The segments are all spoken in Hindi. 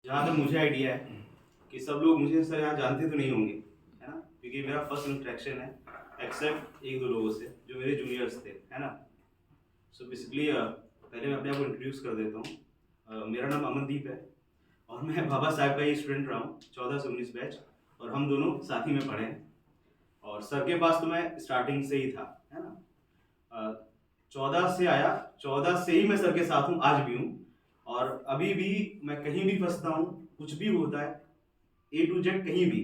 जहाँ तक मुझे आइडिया है कि सब लोग मुझे सर यहाँ जानते तो नहीं होंगे, है ना? क्योंकि मेरा फर्स्ट इंटरेक्शन है, एक्सेप्ट 1-2 लोगों से जो मेरे जूनियर्स थे, है ना? सो बेसिकली पहले मैं अपने आप को इंट्रोड्यूस कर देता हूँ। मेरा नाम अमनदीप है और मैं बाबा साहब का ही स्टूडेंट रहा हूँ, 14 से 19 बैच, और हम दोनों साथ ही में पढ़े हैं। और सर के पास तो मैं स्टार्टिंग से ही था, है ना? 14 से आया, 14 से ही मैं सर के साथ हूँ, आज भी हूँ। और अभी भी मैं कहीं भी फंसता हूँ, कुछ भी होता है, ए टू जेड कहीं भी,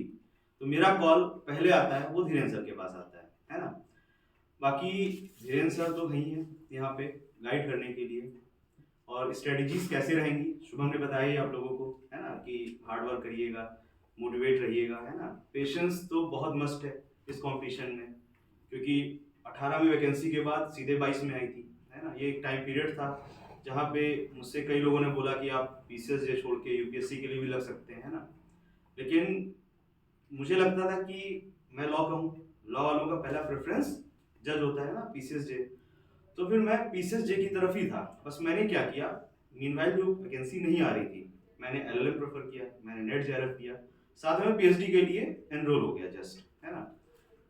तो मेरा कॉल पहले आता है, वो धीरेन्द्र सर के पास आता है ना? बाकी धीरेन्द्र सर तो वही हैं यहाँ पे गाइड करने के लिए। और स्ट्रेटजीज कैसे रहेंगी, शुभम ने बताया ही आप लोगों को, है ना, कि हार्ड वर्क करिएगा, मोटिवेट रहिएगा, है ना? पेशेंस तो बहुत मस्ट है इस कंपटीशन में, क्योंकि 18 में वैकेंसी के बाद सीधे 22 में आई थी, है ना? ये एक टाइम पीरियड था जहाँ पे मुझसे कई लोगों ने बोला कि आप पीसीएस जे छोड़ के यूपीएससी के लिए भी लग सकते हैं, है ना? लेकिन मुझे लगता था कि मैं लॉ का हूँ, लॉ वालों का पहला प्रेफरेंस जज होता है ना, पीसीएस जे। तो फिर मैं पीसीएस जे की तरफ ही था। बस मैंने क्या किया, मीनवाइल जो वैकेंसी नहीं आ रही थी, मैंने एलएलएम प्रेफर किया, मैंने नेट जेआरएफ किया, साथ में पीएचडी के लिए एनरोल हो गया जस्ट, है ना?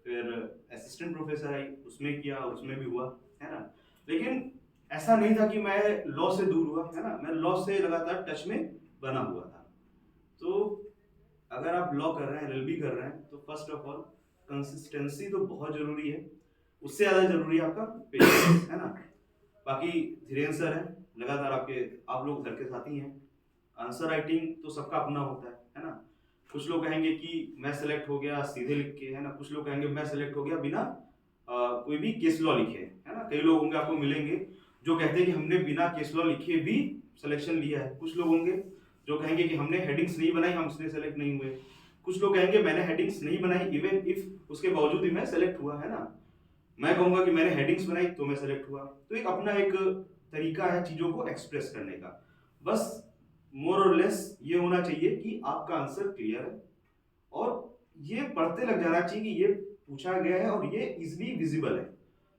फिर असिस्टेंट प्रोफेसर आई, उसमें किया, उसमें भी हुआ, है ना? लेकिन ऐसा नहीं था कि मैं लॉ से दूर हुआ, है ना? मैं लॉ से लगातार टच में बना हुआ था। तो अगर आप लॉ कर रहे हैं, एलएलबी कर रहे हैं, तो फर्स्ट ऑफ ऑल कंसिस्टेंसी तो बहुत जरूरी है, उससे ज्यादा जरूरी है आपका पेशेंस, है ना? बाकी धीरेन्द्र सर हैं, लगातार आप लोग घर के साथी हैं। आंसर राइटिंग तो सबका अपना होता है ना? कुछ लोग कहेंगे कि मैं सेलेक्ट हो गया सीधे लिख के, है ना? कुछ लोग कहेंगे मैं सेलेक्ट हो गया बिना कोई भी केस लॉ लिखे, है ना? कई लोग होंगे आपको मिलेंगे जो कहते हैं कि हमने बिना केस लॉ लिखे भी सिलेक्शन लिया है। कुछ लोग होंगे जो कहेंगे कि हमने हेडिंग्स नहीं बनाई, हम इसलिए सेलेक्ट नहीं हुए। कुछ लोग कहेंगे मैंने हेडिंग्स नहीं बनाई, इवन इफ उसके बावजूद भी मैं सेलेक्ट हुआ, है ना? मैं कहूंगा कि मैंने हेडिंग्स बनाई तो मैं सेलेक्ट हुआ। तो एक अपना एक तरीका है चीजों को एक्सप्रेस करने का। बस मोर और लेस ये होना चाहिए कि आपका आंसर क्लियर है और ये पढ़ते लग जाना चाहिए कि ये पूछा गया है और ये इजिली विजिबल है।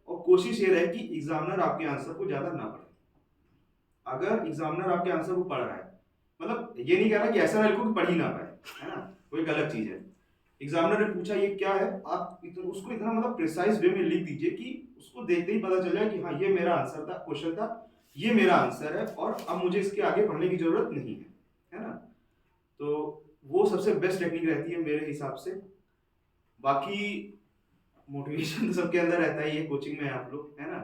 और कोशिश ये रहे कि एग्जामिनर आपके आंसर को ज्यादा ना पढ़े। अगर एग्जामिनर आपके आंसर को पढ़ रहा है, मतलब ये नहीं कह रहा कि ऐसा ना लिखो कि पढ़ ही ना पाए, है ना? वो एक अलग चीज है। एग्जामिनर ने पूछा ये क्या है, आप उसको इतना मतलब प्रिसाइज वे में लिख दीजिए कि उसको देखते ही पता चल जाए कि हाँ ये मेरा आंसर था, क्वेश्चन था, ये मेरा आंसर है और अब मुझे इसके आगे पढ़ने की जरूरत नहीं है ना? तो वो सबसे बेस्ट टेक्निक रहती है मेरे हिसाब से। बाकी मोटिवेशन तो सबके अंदर रहता ही है, कोचिंग में आप लोग, है ना?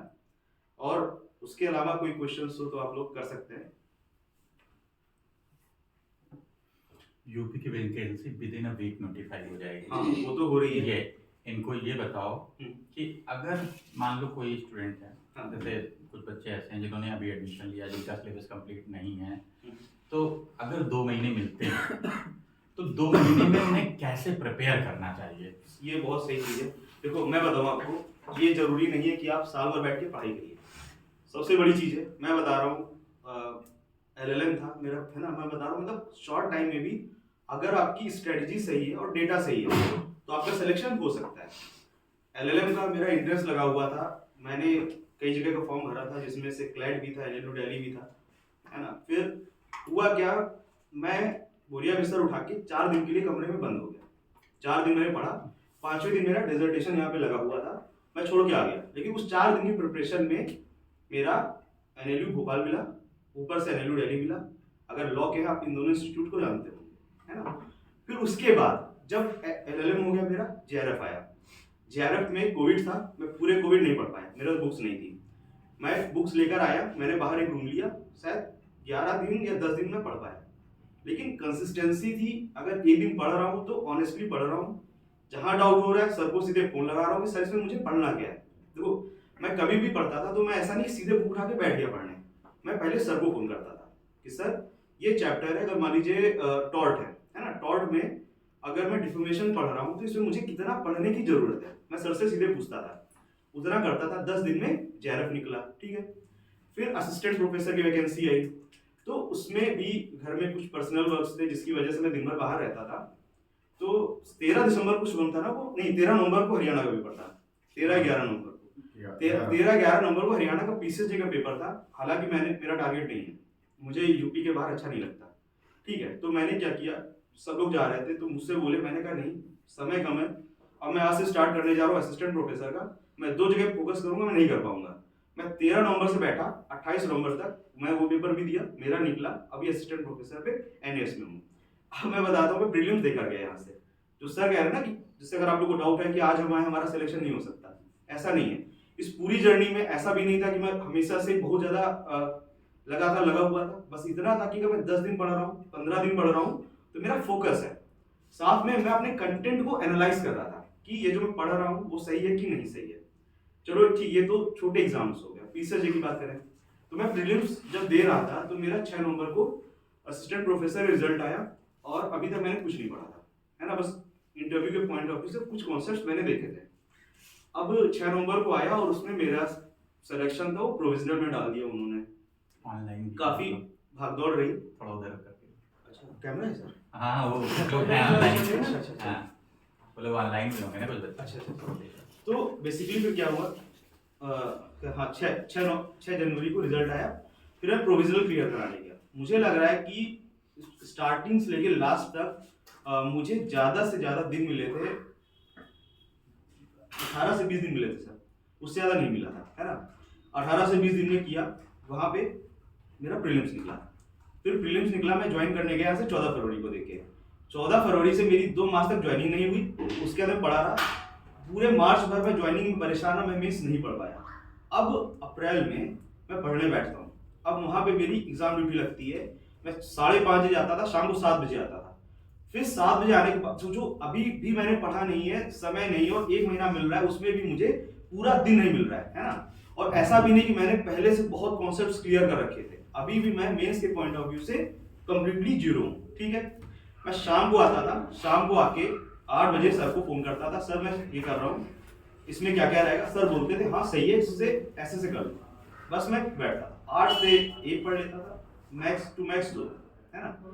और उसके अलावा कोई क्वेश्चन हो तो आप लोग कर सकते हैं। यूपी की vacancy within a week notify हो जाएगी। हाँ वो तो हो रही है। ये इनको ये बताओ कि अगर मान लो कोई स्टूडेंट है, हाँ। जैसे कुछ बच्चे ऐसे हैं जिन्होंने अभी एडमिशन लिया, जिनका सिलेबस कंप्लीट नहीं है, तो अगर 2 महीने मिलते हैं तो 2 महीने में उन्हें कैसे प्रिपेयर करना चाहिए? ये बहुत सही चीज है। देखो मैं बताऊँ आपको, ये जरूरी नहीं है कि आप साल भर बैठ के पढ़ाई करिए। सबसे बड़ी चीज है, मैं बता रहा हूँ, एलएलएम था मेरा, है ना? मैं बता रहा हूँ मतलब शॉर्ट टाइम में भी अगर आपकी स्ट्रेटजी सही है और डेटा सही है तो आपका सिलेक्शन हो सकता है। एलएलएम का मेरा इंटरेस्ट लगा हुआ था, मैंने कई जगह का फॉर्म भरा था जिसमें से क्लैट भी था, एलएलयू दिल्ली भी था, है ना? फिर हुआ क्या, मैं बोरिया बिस्तर उठा के 4 दिन के लिए कमरे में बंद हो गया। 4 दिन मैंने पढ़ा, 5वें दिन मेरा डिसर्टेशन यहाँ पे लगा हुआ था, मैं छोड़ के आ गया। लेकिन उस 4 दिन की प्रिपरेशन में मेरा एनएलयू भोपाल मिला, ऊपर से एनएलयू दिल्ली मिला। अगर लॉ के हैं आप इन दोनों इंस्टीट्यूट को जानते होंगे, है ना? फिर उसके बाद जब एलएलएम हो गया मेरा, जेआरएफ आया। जेआरएफ में कोविड था, मैं पूरे कोविड नहीं पढ़ पाया, मेरे पास बुक्स नहीं थी। मैं बुक्स लेकर आया, मैंने बाहर एक रूम लिया, शायद 11 दिन या 10 दिन में पढ़ पाया। लेकिन कंसिस्टेंसी थी, अगर एक दिन पढ़ रहा हूँ तो ऑनेस्टली पढ़ रहा हूँ। जहां डाउट हो रहा है सर को सीधे फोन लगा रहा हूँ कि सर इसमें मुझे पढ़ना क्या है। देखो मैं कभी भी पढ़ता था तो मैं ऐसा नहीं सीधे बुक उठा के बैठ गया पढ़ने, मैं पहले सर को फोन करता था कि सर ये चैप्टर है, अगर मान लीजिए टॉर्ट है ना? टॉर्ट में अगर मैं डिफॉर्मेशन पढ़ रहा हूँ तो इसमें मुझे कितना पढ़ने की जरूरत है, मैं सर से सीधे पूछता था, उतना करता था। 10 दिन में जेआरएफ निकला, ठीक है। फिर असिस्टेंट प्रोफेसर की वैकेंसी आई, तो उसमें भी घर में कुछ पर्सनल वर्क्स थे जिसकी वजह से मैं दिन भर बाहर रहता था। तो 13 दिसंबर को शुभम था ना, वो नहीं 13 नवंबर को हरियाणा का पेपर था, 13-11 नवंबर को, 13-11 नवंबर को हरियाणा का पीसीएसजे का पेपर था। हालांकि मेरा टारगेट नहीं है, मुझे यूपी के बाहर अच्छा नहीं लगता, ठीक है, तो मैंने क्या किया, सब लोग जा रहे थे तो मुझसे बोले, मैंने कहा नहीं, समय कम है, अब मैं आज से स्टार्ट करने जा रहा हूँ असिस्टेंट प्रोफेसर का, मैं 2 जगह फोकस करूंगा, मैं नहीं कर पाऊंगा। मैं 13 नवंबर से बैठा, 28 नवंबर तक मैं वो पेपर भी दिया, मेरा निकला, अभी असिस्टेंट प्रोफेसर पे एनएस में हूँ। अब मैं बताता हूँ, मैं प्रीलिम्स देकर गया यहाँ से, जो सर कह रहे हैं ना कि जिससे अगर आप लोग को डाउट है कि आज हम आए हमारा सिलेक्शन नहीं हो सकता, ऐसा नहीं है। इस पूरी जर्नी में ऐसा भी नहीं था कि मैं हमेशा से बहुत ज्यादा लगातार लगा हुआ था, बस इतना था कि अगर मैं 10 दिन पढ़ रहा हूँ, 15 दिन पढ़ रहा हूँ, तो मेरा फोकस है। साथ में मैं अपने कंटेंट को एनालाइज कर रहा था कि ये जो मैं पढ़ रहा हूँ वो सही है कि नहीं सही है। चलो ठीक, ये तो छोटे एग्जाम्स हो गया। पीसीजे की बात करें तो मैं प्रीलिम्स जब दे रहा था तो मेरा 6 नवंबर को असिस्टेंट प्रोफेसर रिजल्ट आया, और अभी तक मैंने कुछ नहीं पढ़ा था, है ना, बस इंटरव्यू के पॉइंट ऑफ व्यू से कुछ कॉन्सेप्ट्स मैंने देखे थे। अब 6 नवंबर को आया और उसमें मेरा सिलेक्शन था वो प्रोविजनल में डाल दिया उन्होंने। ऑनलाइन काफी भागदौड़ रही। थोड़ा उधर करके। अच्छा, कैमरा है सर? हाँ वो लोग हैं ऑनलाइन। अच्छा, अच्छा, अच्छा। हाँ वो लोग ऑनलाइन भी होंगे ना कुछ बच्चे। अच्छा। तो बेसिकली फिर क्या हुआ, हाँ 6 जनवरी को रिजल्ट आया, फिर मैं प्रोविजनल क्लियर कराने गया। मुझे लग रहा है कि स्टार्टिंग से लेके लास्ट तक मुझे ज्यादा से ज्यादा दिन मिले थे, 18 से 20 दिन मिले थे सर, उससे ज्यादा नहीं मिला था, है ना। 18 से 20 दिन में किया, वहां पे मेरा प्रीलिम्स निकला। फिर प्रीलिम्स निकला, मैं ज्वाइन करने गया यहाँ से 14 फरवरी को देके। 14 फरवरी से मेरी 2 मार्च तक ज्वाइनिंग नहीं हुई, उसके बाद मैं पढ़ा रहा। पूरे मार्च भर में ज्वाइनिंग में परेशान, मैं मेंस नहीं पढ़ पाया। अब अप्रैल में मैं पढ़ने बैठता हूँ, अब वहां पे मेरी एग्जाम ड्यूटी लगती है। मैं 5:30 बजे आता था, शाम को 7 बजे आता था। फिर 7 बजे आने के बाद सोचो, अभी भी मैंने पढ़ा नहीं है, समय नहीं है, और 1 महीना मिल रहा है, उसमें भी मुझे पूरा दिन नहीं मिल रहा है ना। और ऐसा भी नहीं कि मैंने पहले से बहुत कॉन्सेप्ट्स क्लियर कर रखे थे, अभी भी मैं मेंस के पॉइंट ऑफ व्यू से कंप्लीटली जीरो हूँ, ठीक है। मैं शाम को आता था, शाम को आके 8 बजे सर को फोन करता था, सर मैं ये कर रहा हूँ, इसमें क्या क्या रहेगा। सर बोलते थे हाँ सही है, इससे ऐसे से कर लो, बस मैं बैठता था, 8 से 1 पढ़ लेता था, मैक्स टू मैक्स 2, है ना।